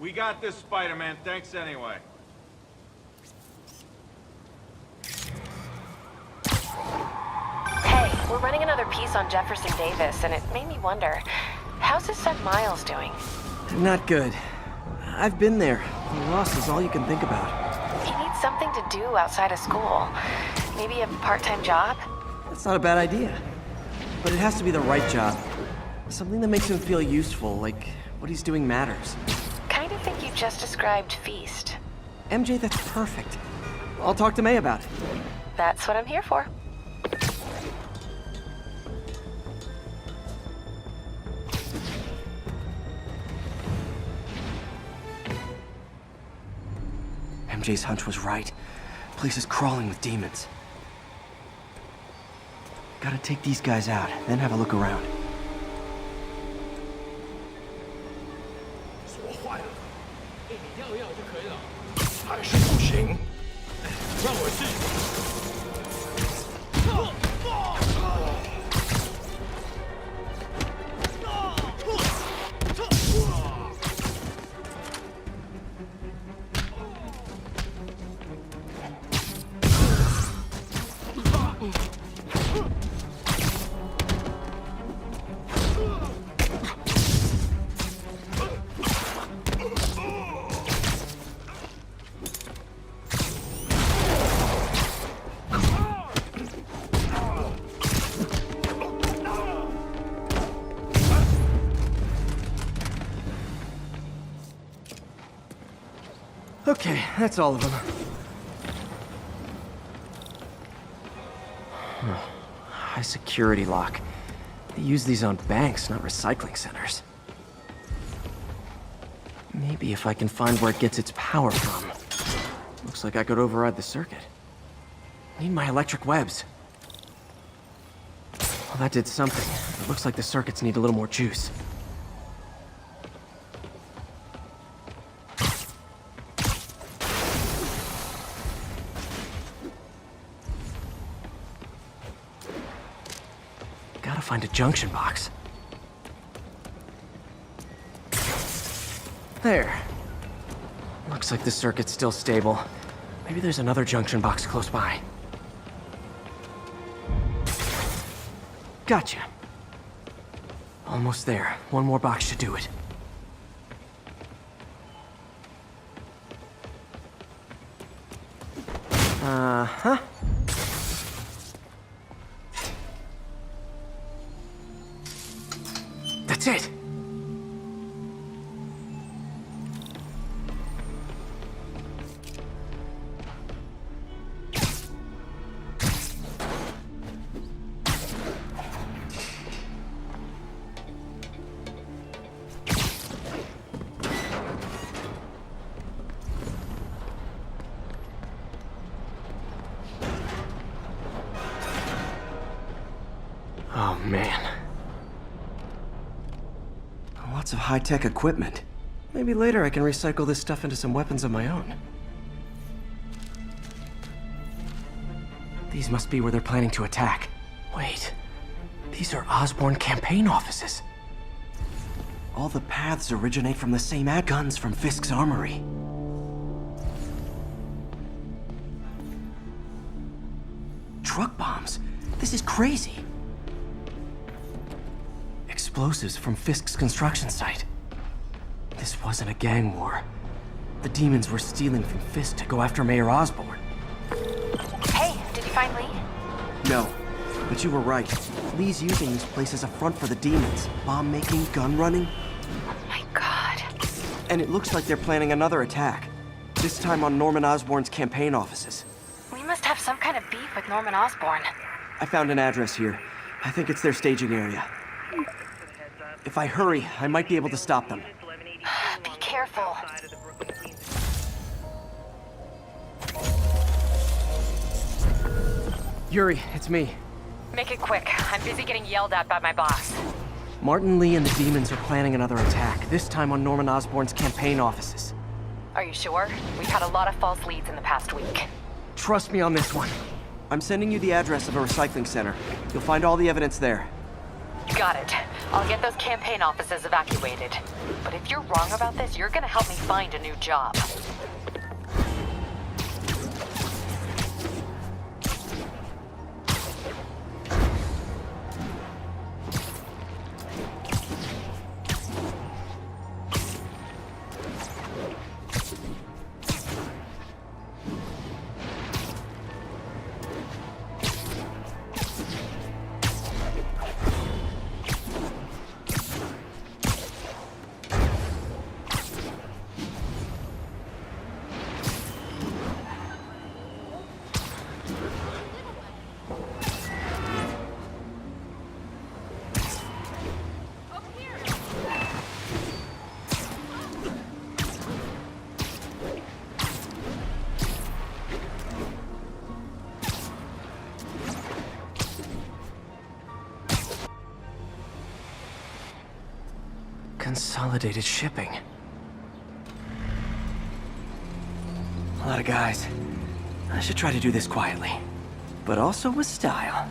We got this, Spider-Man. Thanks anyway. Hey, we're running another piece on Jefferson Davis, and it made me wonder, how's his son Miles doing? Not good. I've been there. The loss is all you can think about. He needs something to do outside of school. Maybe a part-time job? That's not a bad idea. But it has to be the right job. Something that makes him feel useful, like what he's doing matters. Kind of think you just described Feast. MJ, that's perfect. I'll talk to May about it. That's what I'm here for. MJ's hunch was right. Place is crawling with demons. Gotta take these guys out, then have a look around. 锁坏了，你要就可以了。还是不行，让我试。Okay, that's all of them. High security lock. They use these on banks, not recycling centers. Maybe if I can find where it gets its power from. Looks like I could override the circuit. Need my electric webs. Well, that did something. It looks like the circuits need a little more juice. Gotta find a junction box. There. Looks like the circuit's still stable. Maybe there's another junction box close by. Gotcha. Almost there. One more box should do it. Uh-huh. That's it! Oh, man. Lots of high-tech equipment. Maybe later I can recycle this stuff into some weapons of my own. These must be where they're planning to attack. Wait, these are Osborn campaign offices. All the paths originate from the same guns from Fisk's armory. Truck bombs? This is crazy. Explosives from Fisk's construction site. This wasn't a gang war. The demons were stealing from Fisk to go after Mayor Osborn. Hey, did you find Lee? No, but you were right. Lee's using this place as a front for the demons. Bomb-making, gun-running. Oh my god. And it looks like they're planning another attack. This time on Norman Osborn's campaign offices. We must have some kind of beef with Norman Osborn. I found an address here. I think it's their staging area. If I hurry, I might be able to stop them. Be careful. Yuri, it's me. Make it quick. I'm busy getting yelled at by my boss. Martin Lee and the demons are planning another attack, this time on Norman Osborn's campaign offices. Are you sure? We've had a lot of false leads in the past week. Trust me on this one. I'm sending you the address of a recycling center. You'll find all the evidence there. Got it. I'll get those campaign offices evacuated. But if you're wrong about this, you're gonna help me find a new job. Consolidated shipping. A lot of guys. I should try to do this quietly, but also with style.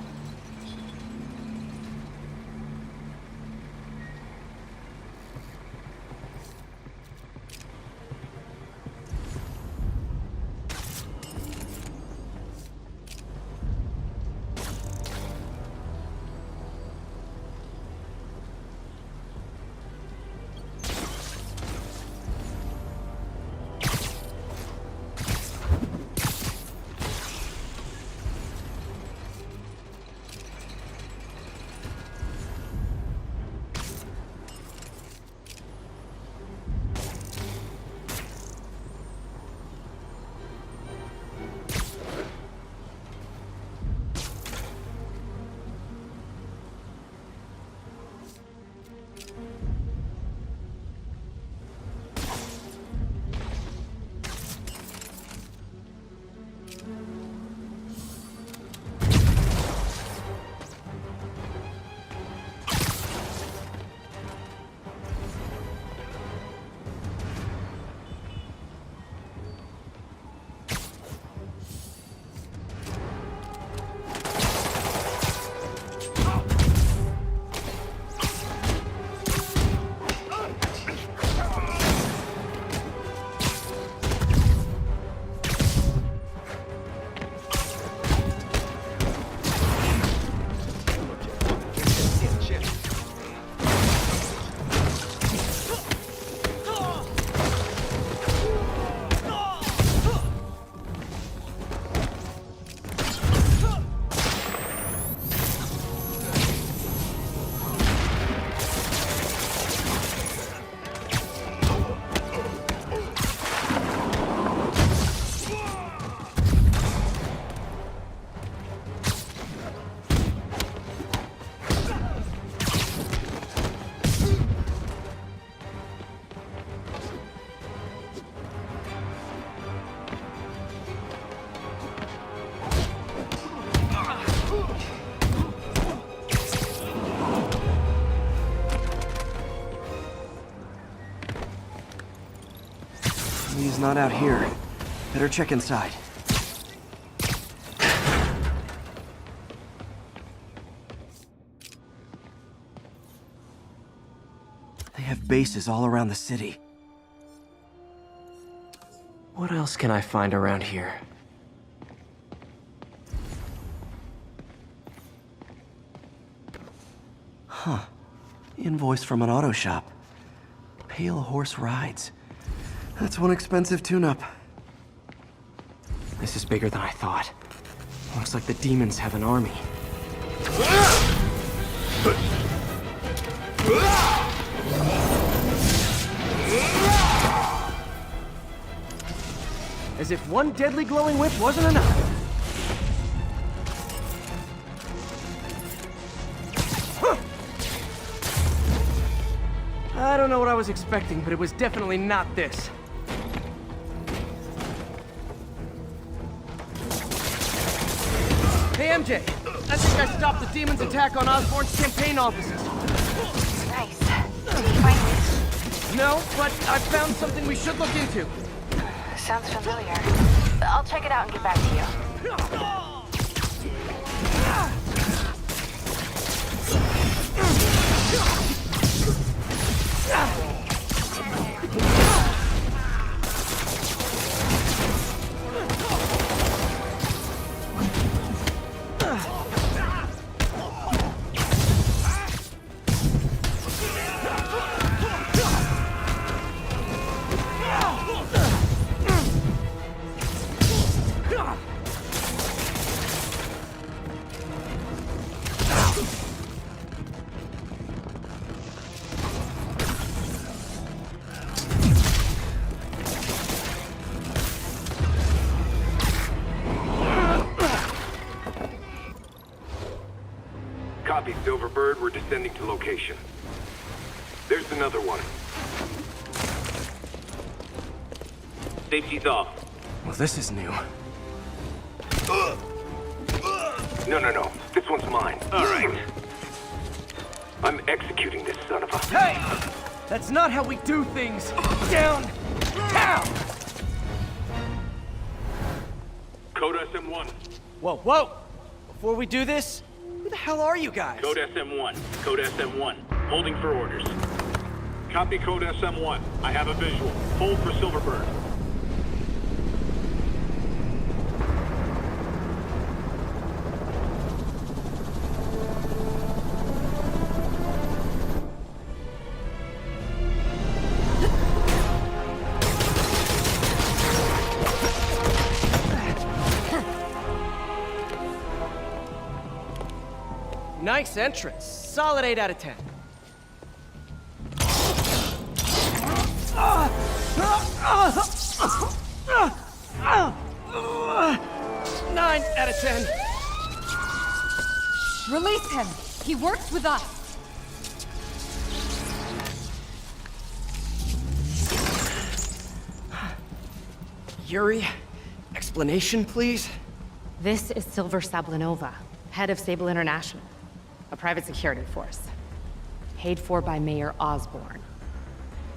He's not out here. Better check inside. They have bases all around the city. What else can I find around here? Huh. Invoice from an auto shop. Pale Horse Rides. That's one expensive tune-up. This is bigger than I thought. Looks like the demons have an army. As if one deadly glowing whip wasn't enough. I don't know what I was expecting, but it was definitely not this. Hey, MJ. I think I stopped the demon's attack on Osborn's campaign offices. Nice. Did you find this? No, but I found something we should look into. Sounds familiar. I'll check it out and get back to you. Bird, we're descending to location. There's another one. Safety's off. Well, this is new. No. This one's mine. All right. I'm executing this son of a... Hey! That's not how we do things! Down! Down! Code SM-1. Whoa! Before we do this, who the hell are you guys? Code SM-1. Code SM-1. Holding for orders. Copy Code SM-1. I have a visual. Hold for Silverbird. Nice entrance. Solid 8 out of 10. 9 out of 10. Release him! He works with us! Yuri, explanation, please? This is Silver Sablinova, head of Sable International, a private security force. Paid for by Mayor Osborn.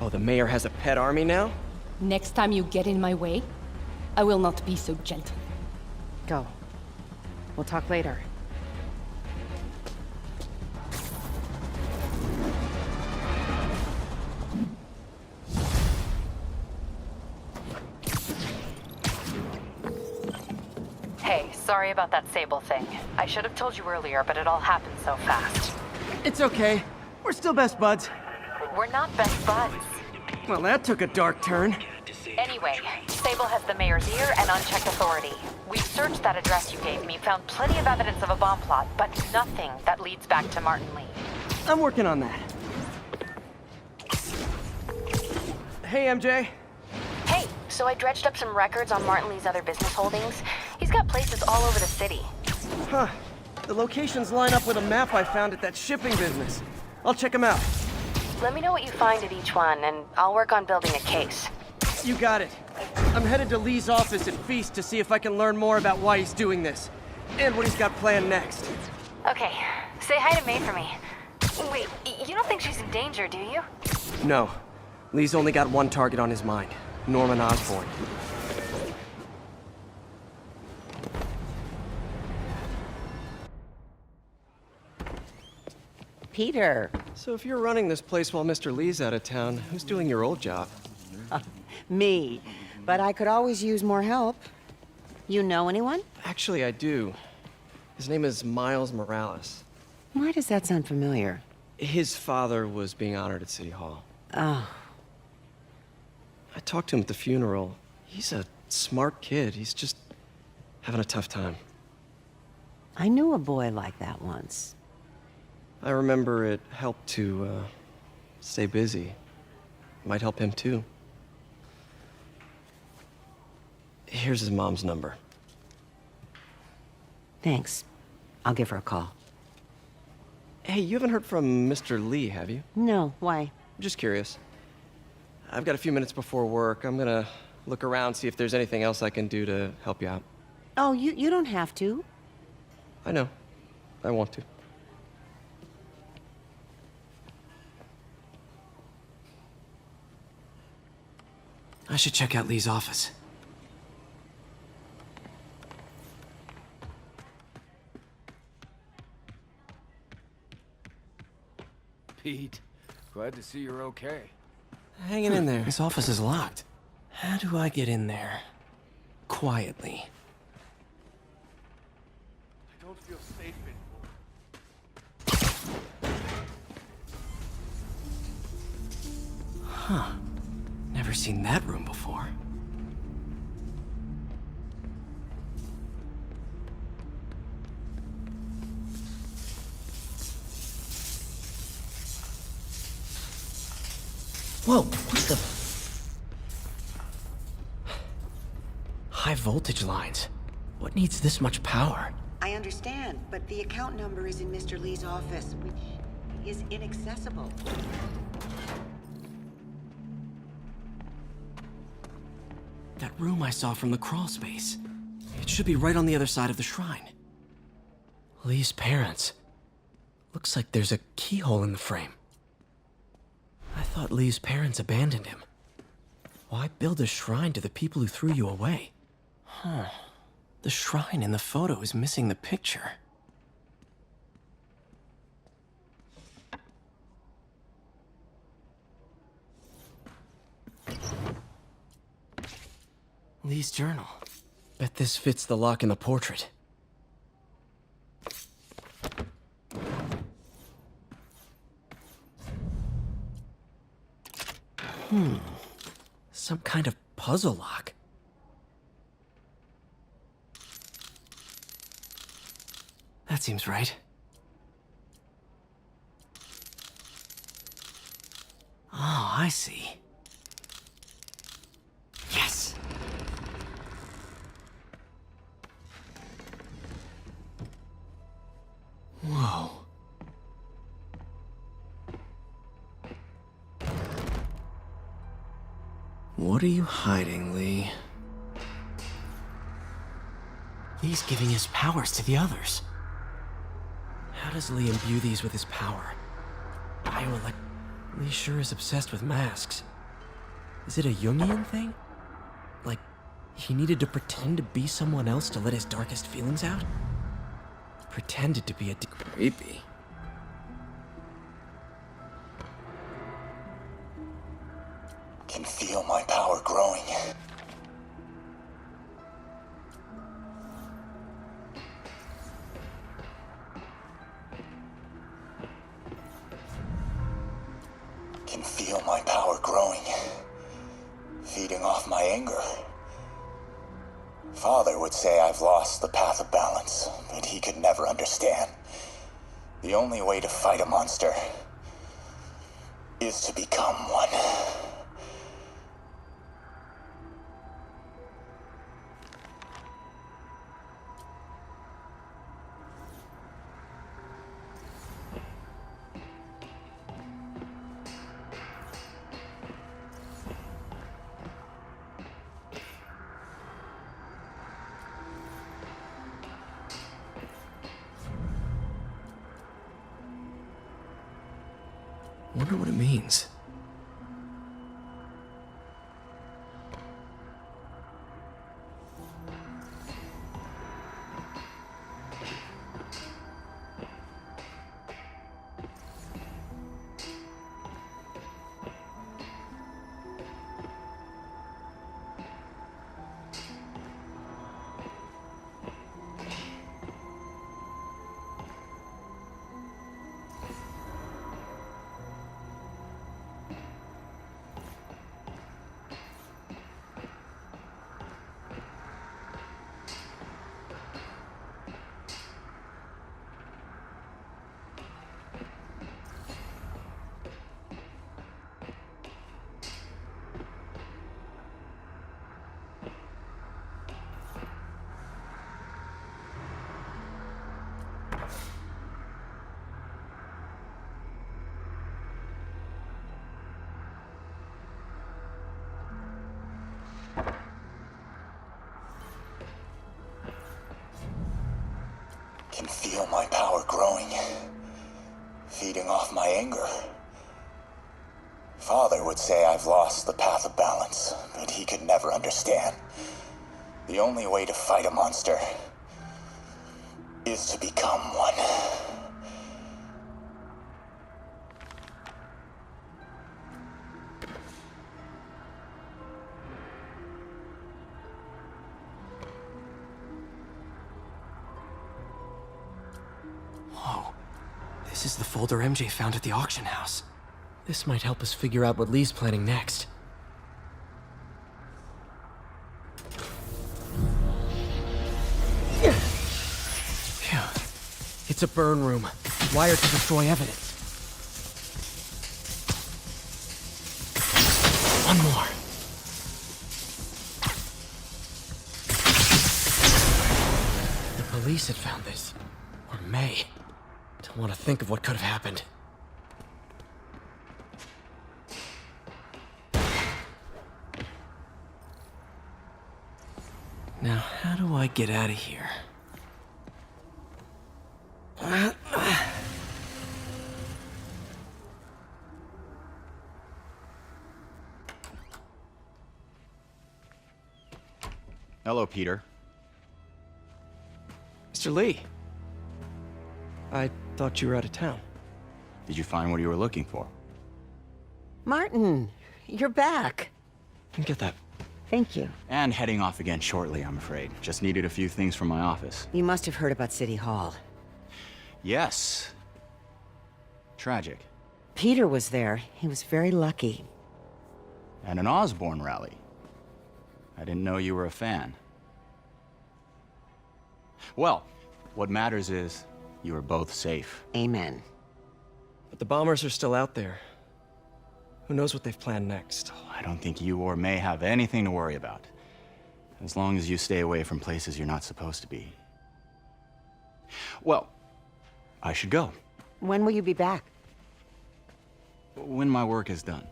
Oh, the mayor has a pet army now? Next time you get in my way, I will not be so gentle. Go. We'll talk later. Hey, sorry about that Sable thing. I should have told you earlier, but it all happened so fast. It's okay. We're still best buds. We're not best buds. Well, that took a dark turn. Anyway, Sable has the mayor's ear and unchecked authority. We searched that address you gave me, found plenty of evidence of a bomb plot, but nothing that leads back to Martin Lee. I'm working on that. Hey, MJ. Hey, so I dredged up some records on Martin Lee's other business holdings. He's got places all over the city. Huh. The locations line up with a map I found at that shipping business. I'll check them out. Let me know what you find at each one, and I'll work on building a case. You got it. I'm headed to Lee's office at Feast to see if I can learn more about why he's doing this. And what he's got planned next. Okay, say hi to May for me. Wait, you don't think she's in danger, do you? No. Lee's only got one target on his mind. Norman Osborn. Peter. So if you're running this place while Mr. Lee's out of town, who's doing your old job? Me. But I could always use more help. You know anyone? Actually, I do. His name is Miles Morales. Why does that sound familiar? His father was being honored at City Hall. Oh, I talked to him at the funeral. He's a smart kid. He's just having a tough time. I knew a boy like that once. I remember it helped to, stay busy. Might help him, too. Here's his mom's number. Thanks. I'll give her a call. Hey, you haven't heard from Mr. Lee, have you? No, why? Just curious. I've got a few minutes before work. I'm gonna look around, see if there's anything else I can do to help you out. Oh, you don't have to. I know. I want to. I should check out Lee's office. Pete, glad to see you're okay. Hanging in there. His office is locked. How do I get in there? Quietly. I don't feel safe anymore. Huh. Never seen that room before. Whoa, what the... High voltage lines. What needs this much power? I understand, but the account number is in Mr. Lee's office, which is inaccessible. That room I saw from the crawl space. It should be right on the other side of the shrine. Lee's parents. Looks like there's a keyhole in the frame. I thought Lee's parents abandoned him. Why build a shrine to the people who threw you away? Huh. The shrine in the photo is missing the picture. Lee's journal. Bet this fits the lock in the portrait. Some kind of puzzle lock. That seems right. Oh, I see. Yes! Whoa. What are you hiding, Lee? He's giving his powers to the others. How does Lee imbue these with his power? Lee sure is obsessed with masks. Is it a Jungian thing? Like, he needed to pretend to be someone else to let his darkest feelings out? Pretended to be a creepy. Can feel my power growing. Can feel my power growing. Feeding off my anger. Father would say I've lost the path of balance, but he could never understand. The only way to fight a monster is to become one. Wonder what it means. Can feel my power growing. Feeding off my anger. Father would say I've lost the path of balance, but he could never understand. The only way to fight a monster is to become one. Whoa. This is the folder MJ found at the auction house. This might help us figure out what Lee's planning next. Phew. It's a burn room, wired to destroy evidence. One more. The police had found this. Or May. Don't want to think of what could have happened. Now, how do I get out of here? Hello, Peter. Mr. Lee. I thought you were out of town. Did you find what you were looking for? Martin, you're back. Get that. Thank you. And heading off again shortly, I'm afraid. Just needed a few things from my office. You must have heard about City Hall. Yes. Tragic. Peter was there. He was very lucky. And an Osborn rally. I didn't know you were a fan. Well, what matters is you are both safe. Amen. But the bombers are still out there. Who knows what they've planned next? I don't think you or May have anything to worry about. As long as you stay away from places you're not supposed to be. Well, I should go. When will you be back? When my work is done.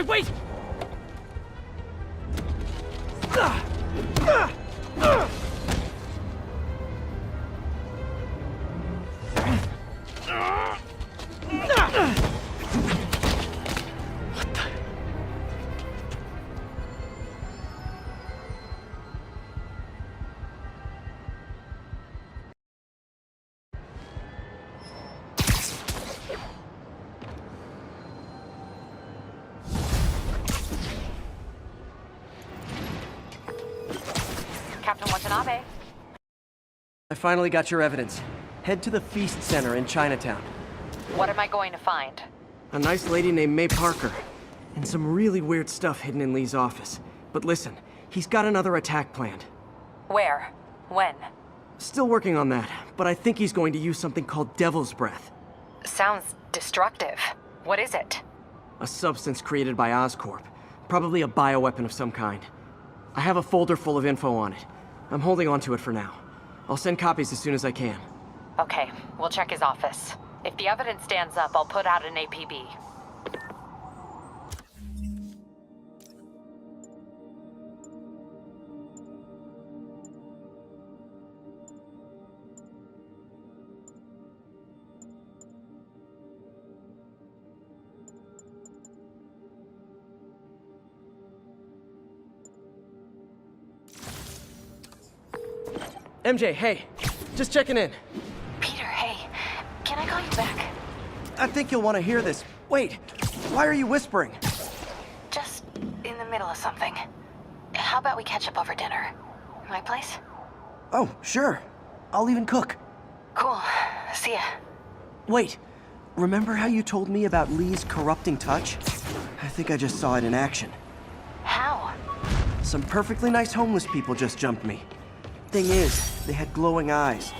Wait! Captain Watanabe. I finally got your evidence. Head to the Feast Center in Chinatown. What am I going to find? A nice lady named May Parker. And some really weird stuff hidden in Lee's office. But listen, he's got another attack planned. Where? When? Still working on that, but I think he's going to use something called Devil's Breath. Sounds destructive. What is it? A substance created by Oscorp. Probably a bioweapon of some kind. I have a folder full of info on it. I'm holding on to it for now. I'll send copies as soon as I can. Okay, we'll check his office. If the evidence stands up, I'll put out an APB. MJ, hey. Just checking in. Peter, hey. Can I call you back? I think you'll want to hear this. Wait, why are you whispering? Just in the middle of something. How about we catch up over dinner? My place? Oh, sure. I'll even cook. Cool. See ya. Wait, remember how you told me about Lee's corrupting touch? I think I just saw it in action. How? Some perfectly nice homeless people just jumped me. Thing is, they had glowing eyes.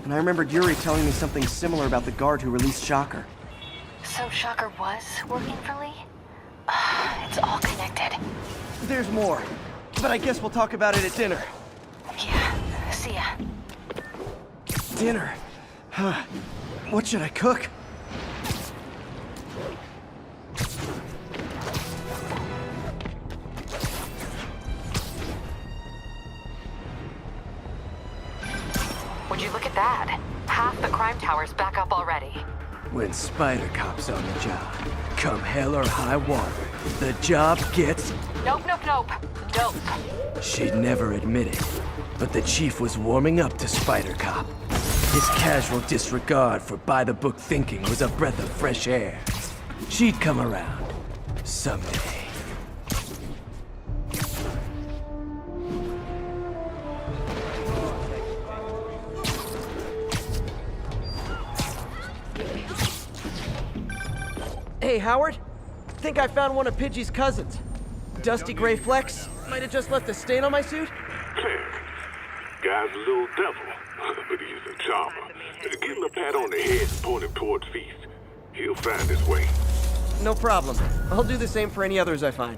And I remembered Yuri telling me something similar about the guard who released Shocker. So Shocker was working for Lee? It's all connected. There's more, but I guess we'll talk about it at dinner. Yeah, see ya. Dinner? Huh. What should I cook? Would you look at that? Half the crime tower's back up already. When Spider Cop's on the job, come hell or high water, the job gets... Nope. She'd never admit it, but the chief was warming up to Spider Cop. His casual disregard for by-the-book thinking was a breath of fresh air. She'd come around. Someday. Hey, Howard. Think I found one of Pidgey's cousins. dusty gray flecks might have just left a stain on my suit? Guy's a little devil, but he's a charmer. Give him a pat on the head and point him towards Feast. He'll find his way. No problem. I'll do the same for any others I find.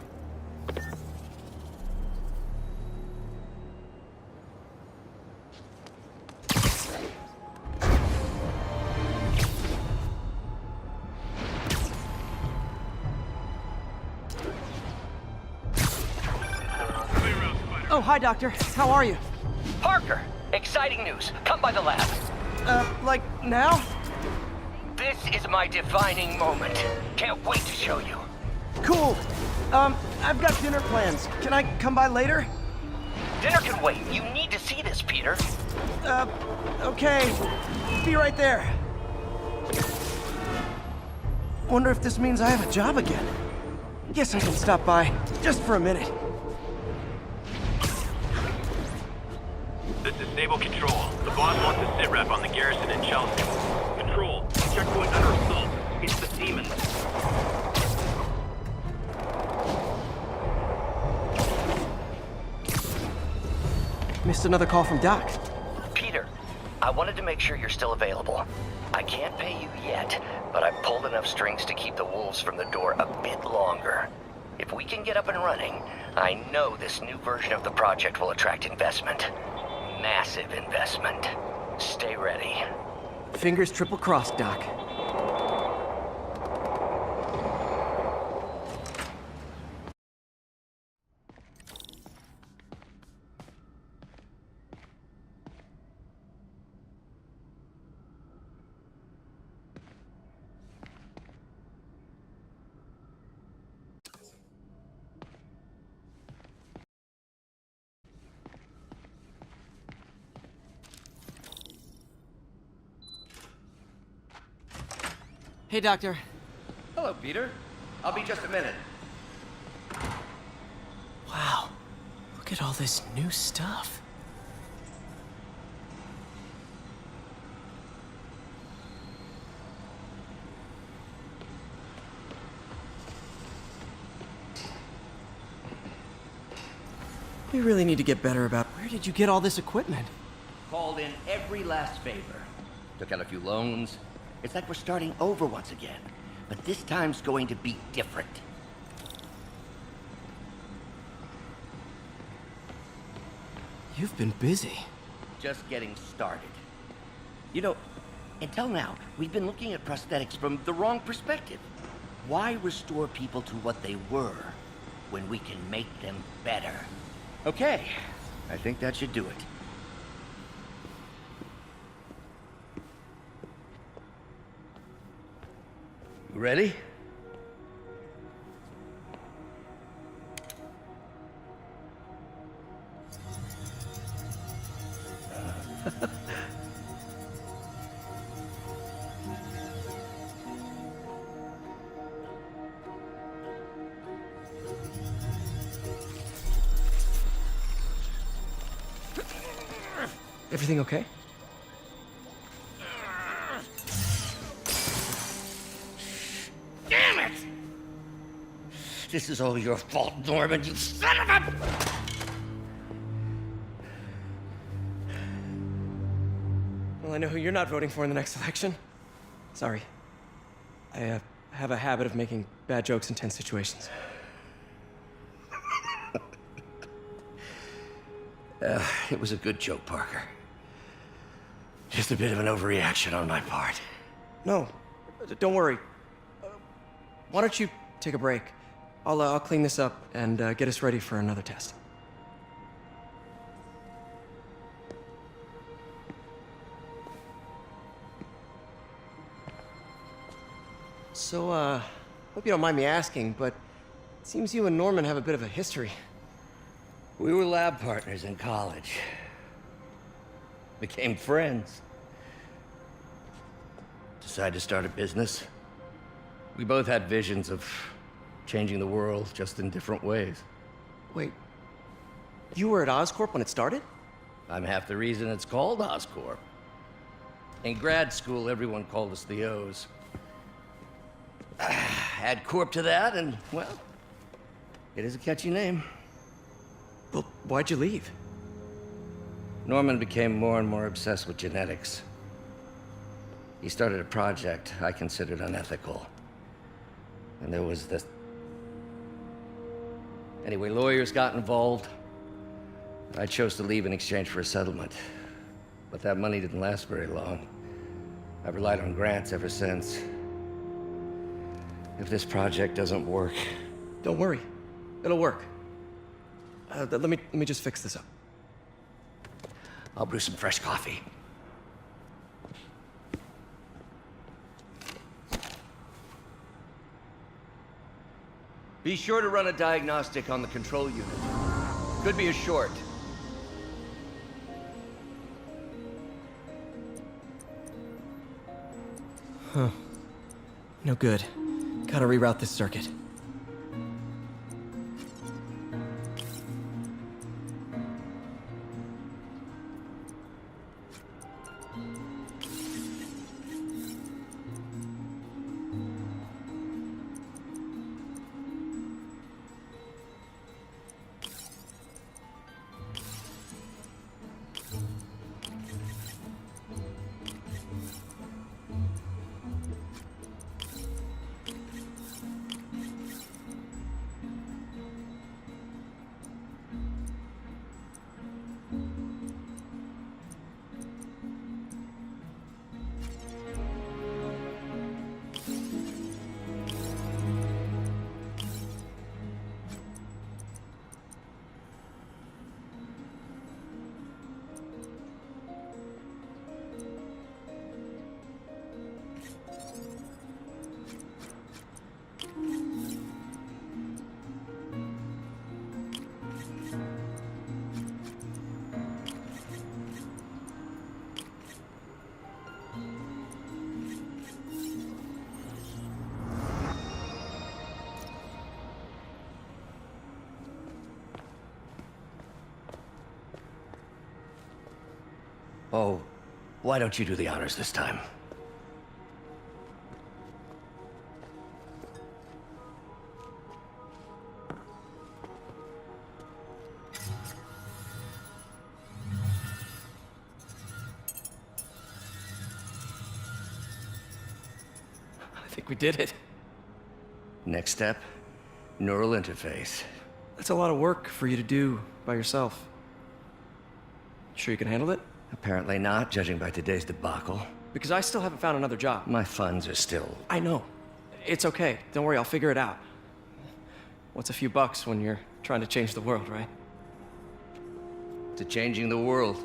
Oh, hi, Doctor. How are you? Parker, exciting news. Come by the lab. Like now? This is my defining moment. Can't wait to show you. Cool. I've got dinner plans. Can I come by later? Dinner can wait. You need to see this, Peter. Okay. Be right there. Wonder if this means I have a job again. Guess I can stop by, just for a minute. This is Stable Control. The boss wants a sit rep on the garrison in Chelsea. Control, checkpoint under assault. It's the demons. Missed another call from Doc. Peter, I wanted to make sure you're still available. I can't pay you yet, but I've pulled enough strings to keep the wolves from the door a bit longer. If we can get up and running, I know this new version of the project will attract investment. Massive investment. Stay ready. Fingers triple crossed, Doc. Hey, Doctor. Hello, Peter. I'll be just a minute. Wow. Look at all this new stuff. We really need to get better about where did you get all this equipment? Called in every last favor. Took out a few loans. It's like we're starting over once again. But this time's going to be different. You've been busy. Just getting started. You know, until now, we've been looking at prosthetics from the wrong perspective. Why restore people to what they were when we can make them better? Okay, I think that should do it. You ready? Everything okay? Damn it! This is all your fault, Norman, you son of a... Well, I know who you're not voting for in the next election. Sorry. I have a habit of making bad jokes in tense situations. It was a good joke, Parker. Just a bit of an overreaction on my part. No, don't worry. Why don't you take a break? I'll clean this up and get us ready for another test. So, hope you don't mind me asking, but it seems you and Norman have a bit of a history. We were lab partners in college. Became friends. Decided to start a business. We both had visions of changing the world, just in different ways. Wait, you were at Oscorp when it started? I'm half the reason it's called Oscorp. In grad school, everyone called us the O's. Add Corp to that, and, well, It is a catchy name. Well, why'd you leave? Norman became more and more obsessed with genetics. He started a project I considered unethical. And there was this... Anyway, lawyers got involved. I chose to leave in exchange for a settlement. But that money didn't last very long. I've relied on grants ever since. If this project doesn't work... Don't worry. It'll work. Let me just fix this up. I'll brew some fresh coffee. Be sure to run a diagnostic on the control unit. Could be a short. Huh. No good. Gotta reroute this circuit. Oh, why don't you do the honors this time? I think we did it. Next step, neural interface. That's a lot of work for you to do by yourself. Sure you can handle it? Apparently not, judging by today's debacle. Because I still haven't found another job. My funds are still... I know. It's okay. Don't worry, I'll figure it out. What's a few bucks when you're trying to change the world, right? To changing the world.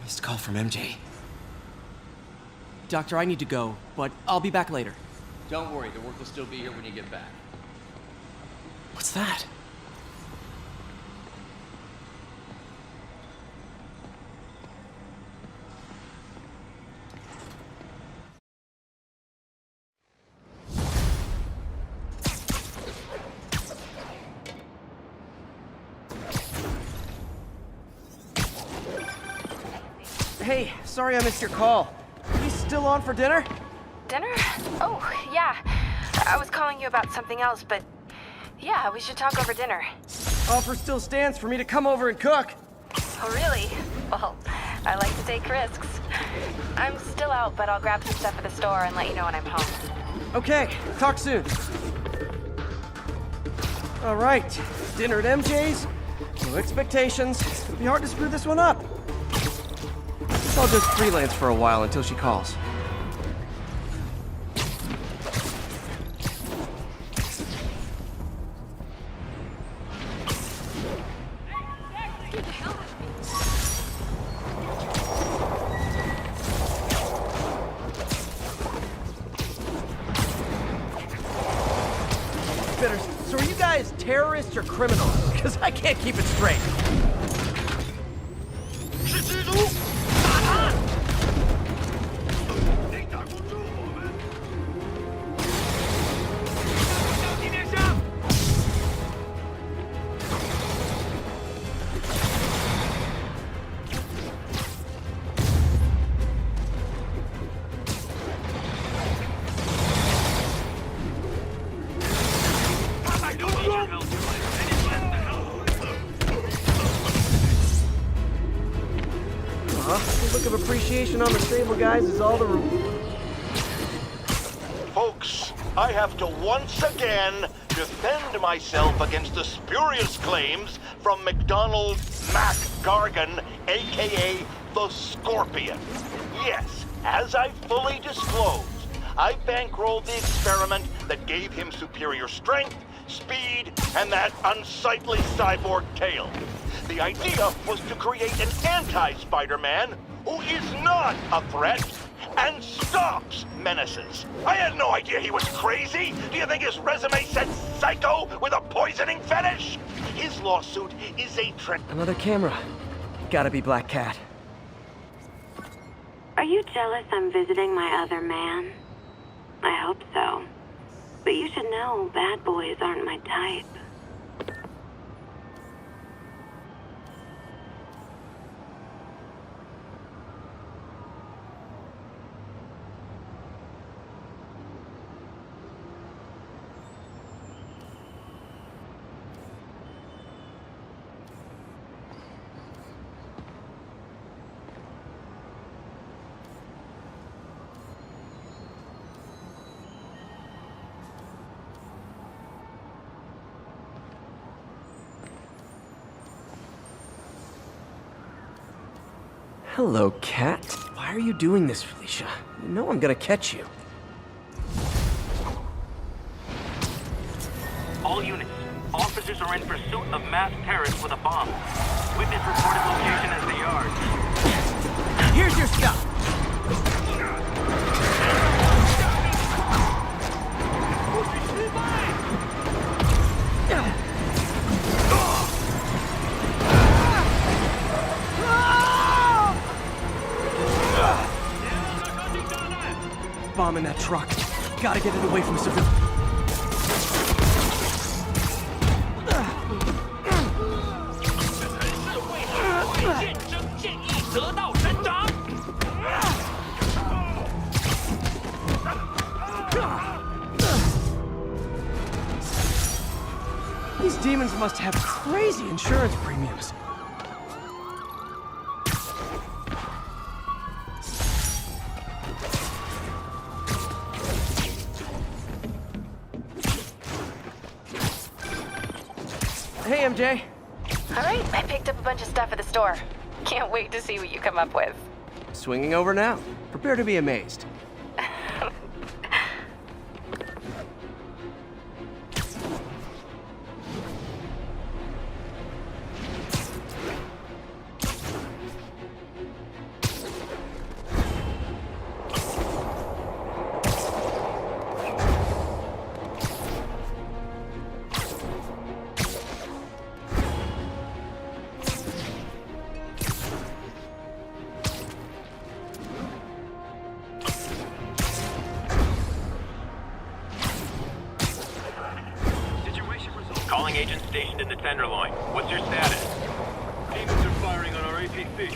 Missed call from MJ. Doctor, I need to go, but I'll be back later. Don't worry, the work will still be here when you get back. What's that? Hey, sorry I missed your call. Are you still on for dinner? Dinner? Oh, yeah. I was calling you about something else, but yeah, we should talk over dinner. Offer still stands for me to come over and cook. Oh, really? Well, I like to take risks. I'm still out, but I'll grab some stuff at the store and let you know when I'm home. Okay, talk soon. All right, dinner at MJ's. No expectations. It'll be hard to screw this one up. I'll just freelance for a while until she calls. So are you guys terrorists or criminals? Because I can't keep it straight. appreciation on the Sable guys is all the Folks, I have to once again defend myself against the spurious claims from McDonald Mac Gargan, aka the Scorpion. Yes, as I fully disclosed, I bankrolled the experiment that gave him superior strength, speed, and that unsightly cyborg tail. The idea was to create an anti-Spider-Man who is not a threat and stops menaces. I had no idea he was crazy. Do you think his resume said psycho with a poisoning fetish? His lawsuit is a Another camera. Gotta be Black Cat. Are you jealous I'm visiting my other man? I hope so. But you should know bad boys aren't my type. Hello, Cat. Why are you doing this, Felicia? You know I'm gonna catch you. All units. Officers are in pursuit of masked terrorists with a bomb. Witness reported location as the yard. Here's your stuff! Bomb in that truck. Gotta get it away from civilians. These demons must have crazy insurance premiums. Hey, MJ. All right, I picked up a bunch of stuff at the store. Can't wait to see what you come up with. Swinging over now. Prepare to be amazed. Calling agent stationed in the Tenderloin. What's your status? Demons are firing on our APC.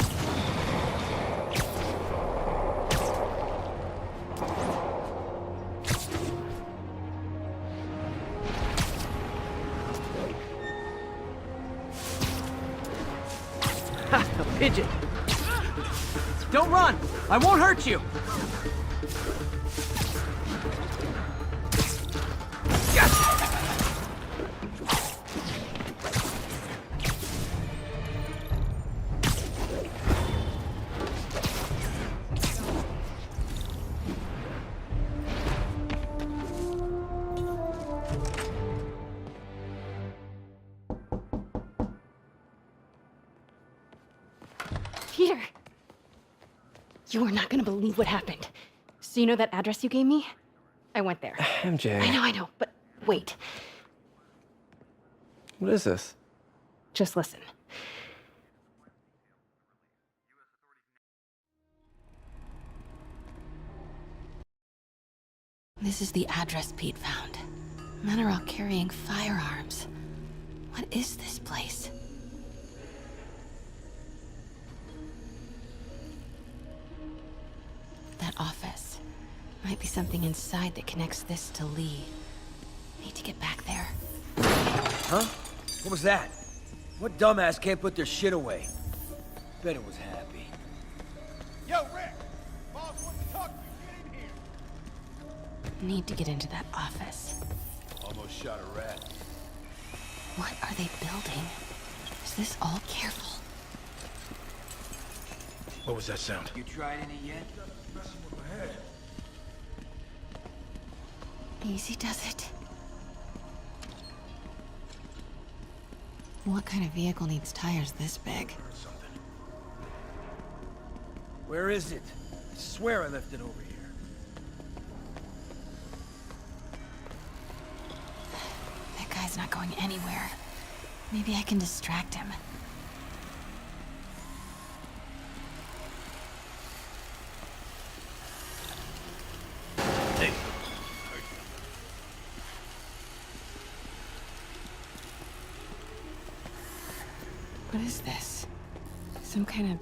Ha! A pigeon! Don't run! I won't hurt you! Peter! You are not gonna believe what happened. So you know that address you gave me? I went there. MJ. I know, but wait. What is this? Just listen. This is the address Pete found. Men are all carrying firearms. What is this place? That office. Might be something inside that connects this to Lee. Need to get back there. Huh? What was that? What dumbass can't put their shit away? Bet it was happy. Yo, Rick! Boss wants to talk to you. Get in here. Need to get into that office. Almost shot a rat. What are they building? Is this all careful? What was that sound? You tried any yet? Easy does it. What kind of vehicle needs tires this big? Where is it? I swear I left it over here. That guy's not going anywhere. Maybe I can distract him. Hey. What is this? Some kind of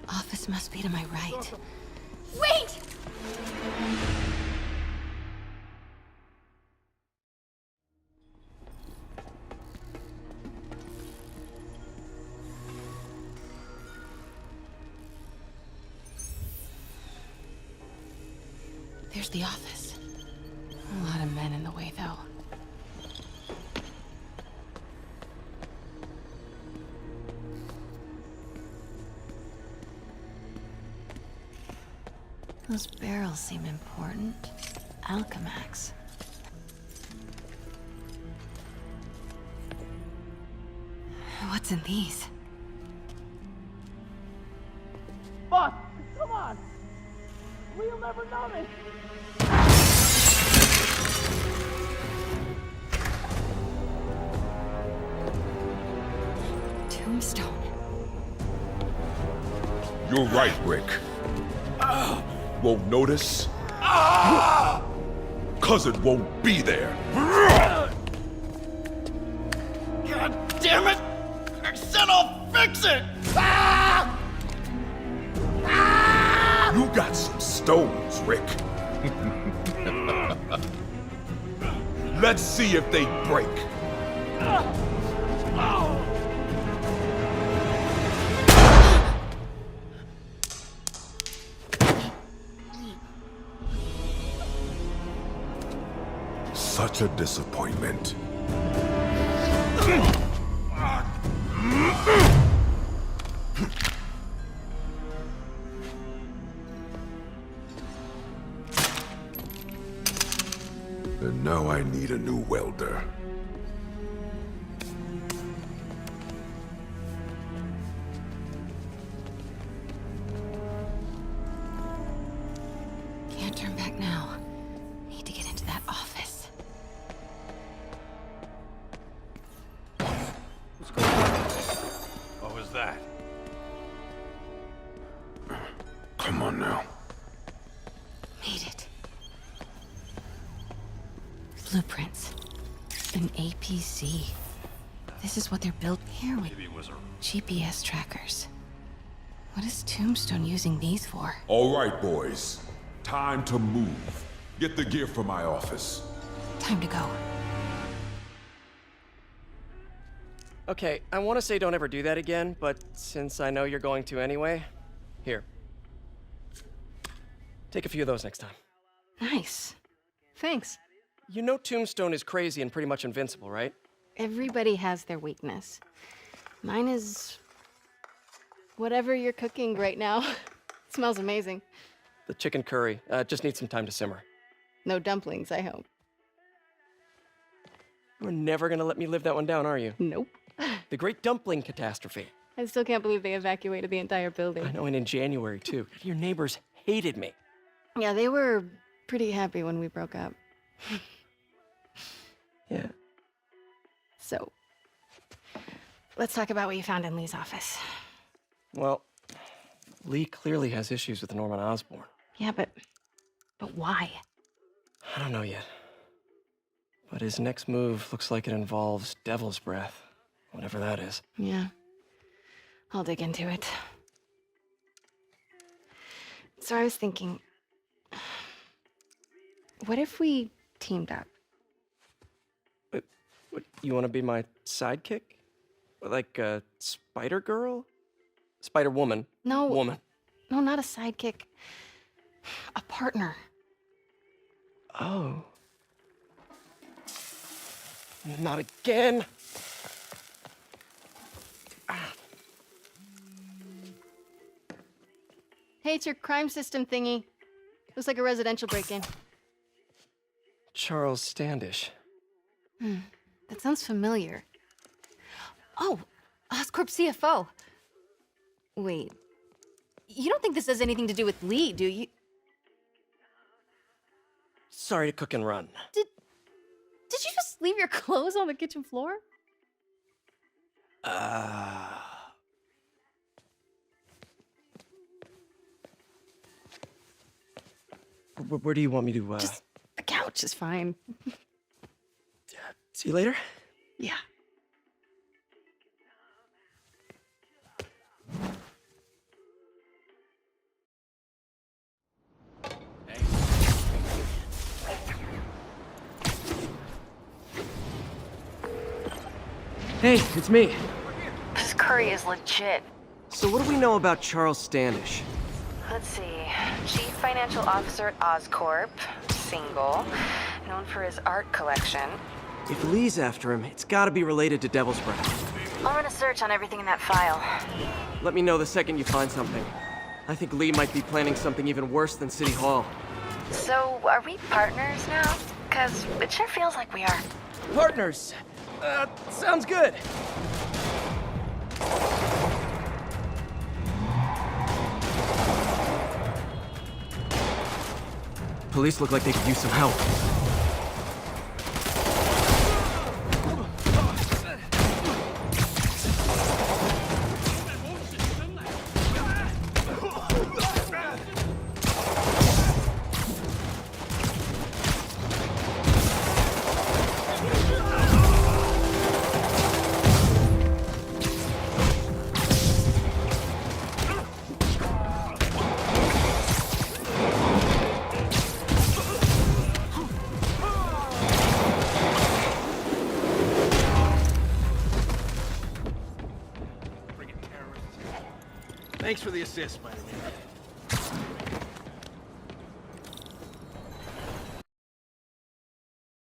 office must be to my right. Wait! There's the office. A lot of men in the way, though. Those barrels seem important. Alchemax. What's in these? Boss, come on! We'll never notice! Tombstone. You're right, Rick. Won't notice? Cause it won't be there. God damn it! I said I'll fix it! You got some stones, Rick. Let's see if they break. Such a disappointment. And now I need a new welder. Can't turn back now. Need to get into that office. What was that? Come on now. Made it. Blueprints. An APC. This is what they're built here with Maybe it was a... GPS trackers. What is Tombstone using these for? All right, boys. Time to move. Get the gear from my office. Time to go. Okay, I want to say don't ever do that again, but since I know you're going to anyway, here. Take a few of those next time. Nice. Thanks. You know Tombstone is crazy and pretty much invincible, right? Everybody has their weakness. Mine is... whatever you're cooking right now. It smells amazing. The chicken curry. Just needs some time to simmer. No dumplings, I hope. You're never gonna let me live that one down, are you? Nope. The Great Dumpling Catastrophe. I still can't believe they evacuated the entire building. I know, and in January, too. Your neighbors hated me. Yeah, they were pretty happy when we broke up. Yeah. So, let's talk about what you found in Lee's office. Well, Lee clearly has issues with Norman Osborn. Yeah, but why? I don't know yet. But his next move looks like it involves Devil's Breath, whatever that is. Yeah. I'll dig into it. So I was thinking, what if we teamed up? What, you want to be my sidekick? Like a spider girl? Spider woman. No. Woman. No, not a sidekick. A partner. Oh. Not again. Hey, it's your crime system thingy. Looks like a residential break-in. Charles Standish. That sounds familiar. Oh, Oscorp CFO. Wait. You don't think this has anything to do with Lee, do you? Sorry to cook and run. Did you just leave your clothes on the kitchen floor? Where do you want me to, Just the couch is fine. See you later? Yeah. Hey, it's me. This curry is legit. So what do we know about Charles Standish? Let's see. Chief Financial Officer at Oscorp. Single. Known for his art collection. If Lee's after him, it's gotta be related to Devil's Breath. I'll run a search on everything in that file. Let me know the second you find something. I think Lee might be planning something even worse than City Hall. So, are we partners now? 'Cause it sure feels like we are. Partners! Sounds good! Police look like they could use some help. Thanks for the assist, Spider-Man.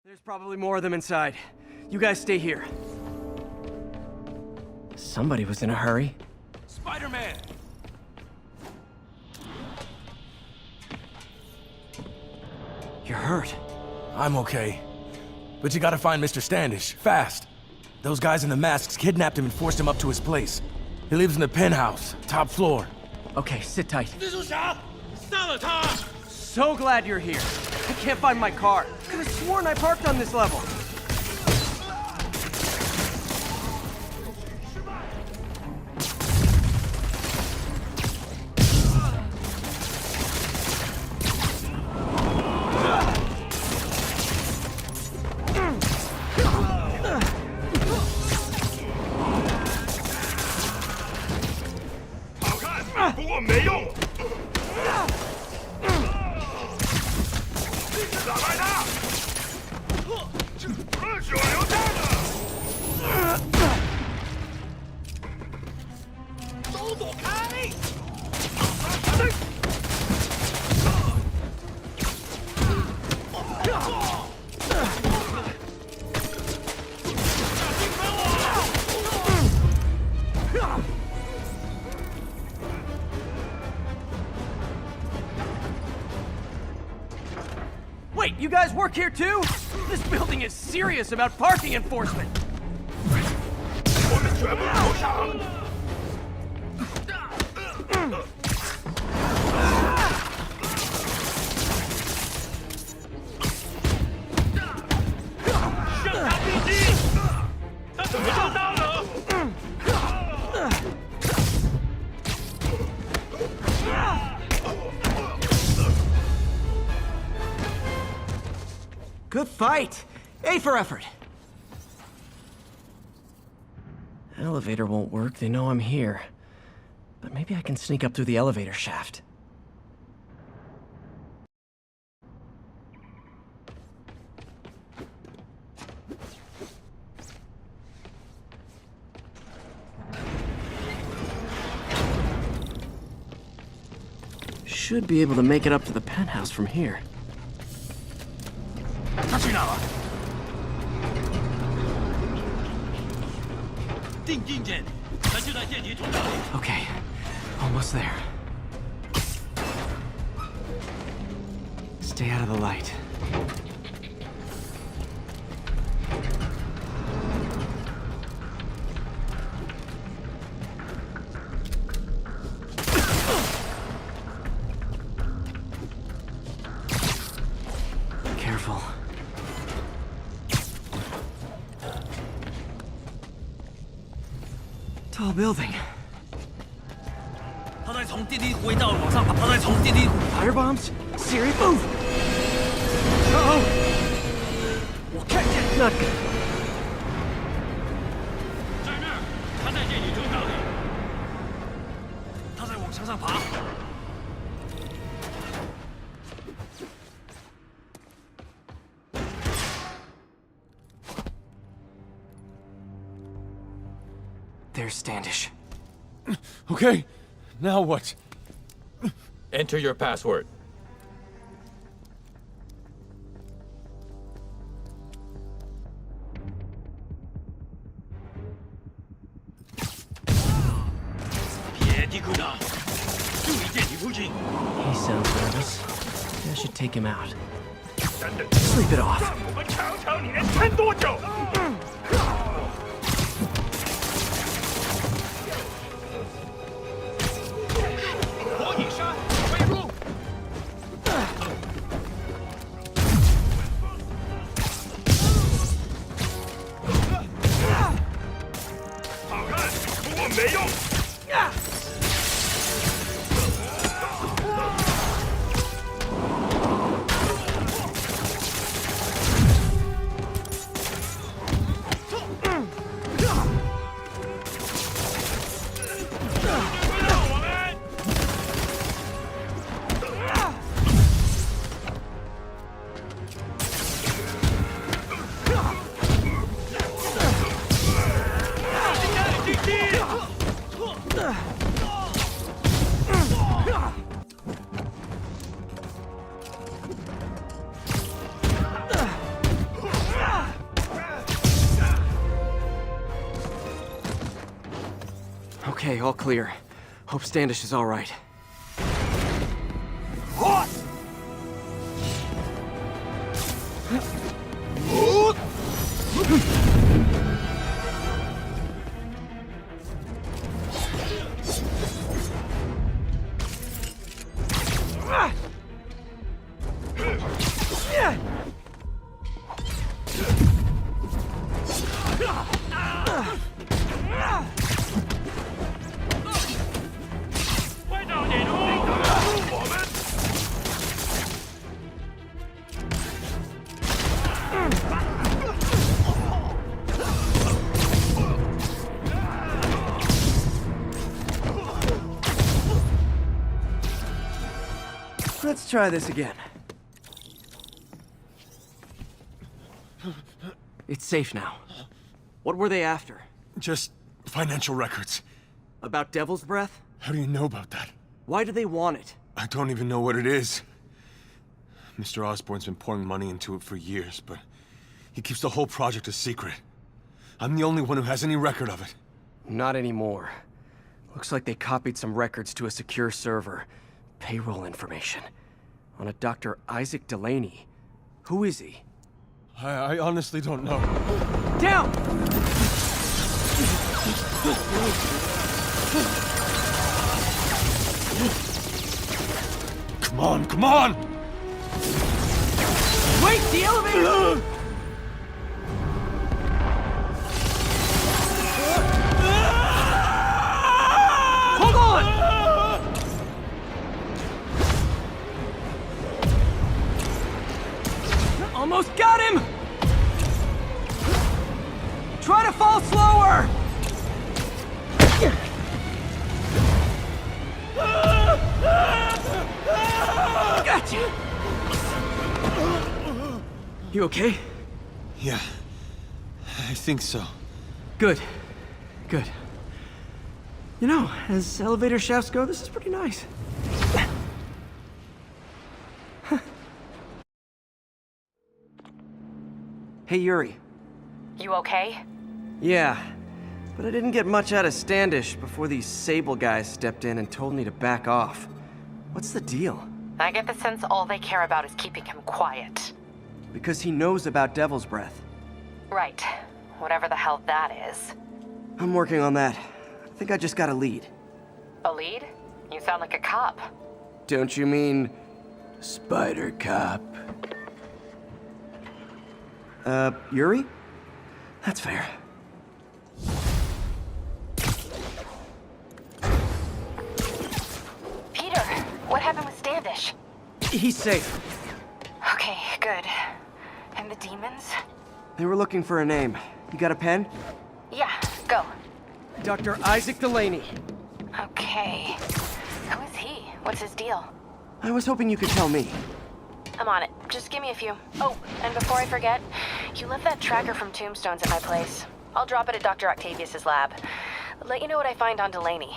There's probably more of them inside. You guys stay here. Somebody was in a hurry. Spider-Man! You're hurt. I'm okay. But you gotta find Mr. Standish, fast. Those guys in the masks kidnapped him and forced him up to his place. He lives in the penthouse, top floor. Okay, sit tight. 蜘蛛侠，杀了他！ So glad you're here. I can't find my car. Could've sworn I parked on this level. Wait, you guys work here too? This building is serious about parking enforcement. Good fight! A for effort! Elevator won't work, they know I'm here. But maybe I can sneak up through the elevator shaft. should be able to make it up to the penthouse from here. 他去哪了？定境界，他就在电梯通道里。 Okay, almost there. Stay out of the light. Careful. Tall building. 他在从电梯轨道往上爬，他在从电梯。 Fire bombs? Siri, move! Uh-oh! 我看见。Not good. 在那儿，他在电梯通道里。他在往墙上爬。 There's Standish. Okay, now what? Enter your password. He sounds nervous. I should take him out. Sleep it off. 我们瞧瞧你能撑多久！ 火影山飞入。好看，不过没用。 Okay, all clear. Hope Standish is all right. Let's try this again. It's safe now. What were they after? Just financial records. About Devil's Breath? How do you know about that? Why do they want it? I don't even know what it is. Mr. Osborn's been pouring money into it for years, but he keeps the whole project a secret. I'm the only one who has any record of it. Not anymore. Looks like they copied some records to a secure server. Payroll information. On a Dr. Isaac Delaney. Who is he? I honestly don't know. Down! Come on, come on! Wait, the elevator! Hold on! Almost got him! Try to fall slower! Gotcha! You okay? Yeah, I think so. Good. Good. You know, as elevator shafts go, this is pretty nice. Hey, Yuri. You okay? Yeah, but I didn't get much out of Standish before these Sable guys stepped in and told me to back off. What's the deal? I get the sense all they care about is keeping him quiet. Because he knows about Devil's Breath. Right. Whatever the hell that is. I'm working on that. I think I just got a lead. A lead? You sound like a cop. Don't you mean... Spider Cop? Yuri? That's fair. Peter, what happened with Standish? He's safe. Okay, good. And the demons? They were looking for a name. You got a pen? Yeah, go. Dr. Isaac Delaney. Okay. Who is he? What's his deal? I was hoping you could tell me. I'm on it. Just give me a few. Oh, and before I forget, you left that tracker from Tombstones at my place. I'll drop it at Dr. Octavius's lab. Let you know what I find on Delaney.